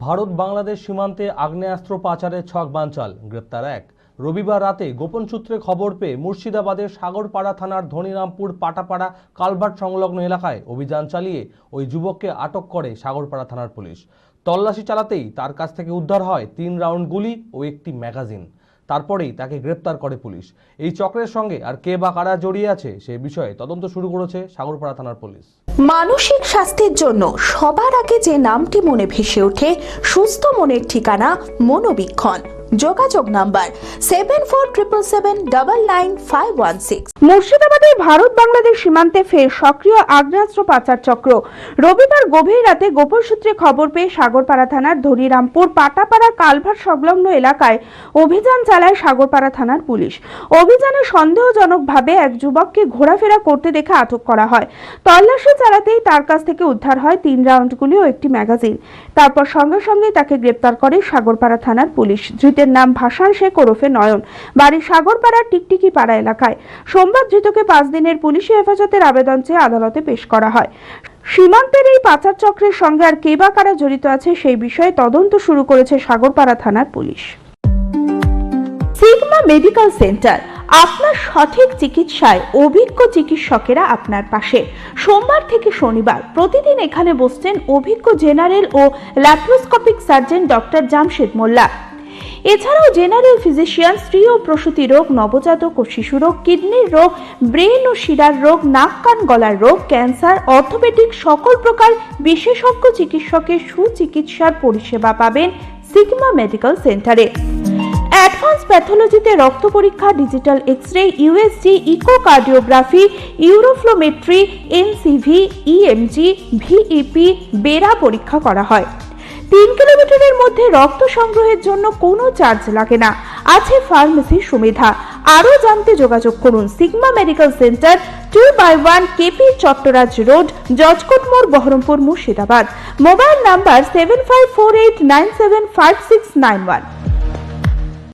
ভারত বাংলাদেশ সীমান্তে আগ্নেয়াস্ত্র পাচারের ছক বানচাল, গ্রেপ্তার এক। রবিবার রাতে গোপন সূত্রে খবর পেয়ে মুর্শিদাবাদের সাগরপাড়া থানার ধনিরামপুর পাটাপাড়া কালভার্ট সংলগ্ন এলাকায় অভিযান চালিয়ে ওই যুবককে আটক করে সাগরপাড়া থানার পুলিশ। তল্লাশি চালাতেই তার কাছ থেকে উদ্ধার হয় 3 রাউন্ড গুলি ও একটি ম্যাগাজিন। তারপরেই তাকে গ্রেপ্তার করে পুলিশ। এই চক্রের সঙ্গে আর কে বা কারা জড়িয়ে আছে সে বিষয়ে তদন্ত শুরু করেছে সাগরপাড়া থানার পুলিশ। মানসিক স্বাস্থ্যের জন্য সবার আগে যে নামটি মনে ভেসে ওঠে, সুস্থ মনের ঠিকানা মনোবীক্ষণ। যোগাযোগ নাম্বার 7477799516। মুর্শিদাবাদের ভারত বাংলাদেশ সীমান্তে ফের সক্রিয় আগ্নেয়াস্ত্র পাচার চক্র। রবিবার গভীর রাতে গোপন সূত্রে খবর পেয়ে সাগরপাড়া থানার ধনিরামপুর পাটাপাড়া কালভার্ট সংলগ্ন এলাকায় অভিযান চালায় সাগরপাড়া থানার পুলিশ। অভিযানে সন্দেহজনকভাবে এক যুবককে ঘোরাফেরা করতে দেখে আটক করা হয়। তল্লাশি চালাতেই তার কাছ থেকে উদ্ধার হয় 3 রাউন্ড গুলি ও একটি ম্যাগাজিন। তারপর সঙ্গে সঙ্গে তাকে গ্রেপ্তার করে সাগরপাড়া থানার পুলিশ। ধৃতের নাম ভাসান শেখ ওরফে নয়ন, বাড়ি সাগরপাড়ার টিকটিকি পাড়া এলাকায়। সোমবার ধৃতকে 5 দিনের পুলিশি হেফাজতের আবেদন চেয়ে আদালতে পেশ করা হয়। সীমান্তের এই পাচার চক্রের সঙ্গে আর কে বা কারা জড়িত আছে সেই বিষয়ে তদন্ত শুরু করেছে সাগরপাড়া থানার পুলিশ। সিগমা মেডিকেল সেন্টার, আপনার সঠিক চিকিৎসায় অভিজ্ঞ চিকিৎসকেরা আপনার পাশে। সোমবার থেকে শনিবার প্রতিদিন এখানে বসছেন অভিজ্ঞ জেনারেল ও ল্যাপ্রোস্কোপিক সার্জন ডক্টর জামশেদ মোল্লা। এছাড়াও জেনারেল ফিজিশিয়ান, স্ত্রী ও প্রসূতি রোগ, নবজাতক ও শিশু রোগ, কিডনির রোগ, ব্রেন ও শিরার রোগ, নাক কান গলার রোগ, ক্যান্সার, অর্থোপেডিক সকল প্রকার বিশেষজ্ঞ চিকিৎসকের সুচিকিৎসার পরিষেবা পাবেন সিগমা মেডিকেল সেন্টারে। অ্যাডভান্স প্যাথোলজিতে রক্ত পরীক্ষা, digital x ray, USG, echocardiography, uroflowmetry, NCV, EMG, VEP, BERA পরীক্ষা করা হয়। 3 কিলোমিটারের মধ্যে রক্ত সংগ্রহের জন্য কোনো চার্জ লাগে না। আছে ফার্মেসির সুবিধা। আরও জানতে যোগাযোগ করুন Sigma medical centre, 2/1 KP Chattaraj road, Judges Court মোড়, বহরমপুর, মুর্শিদাবাদ। Mobile number 7548975691।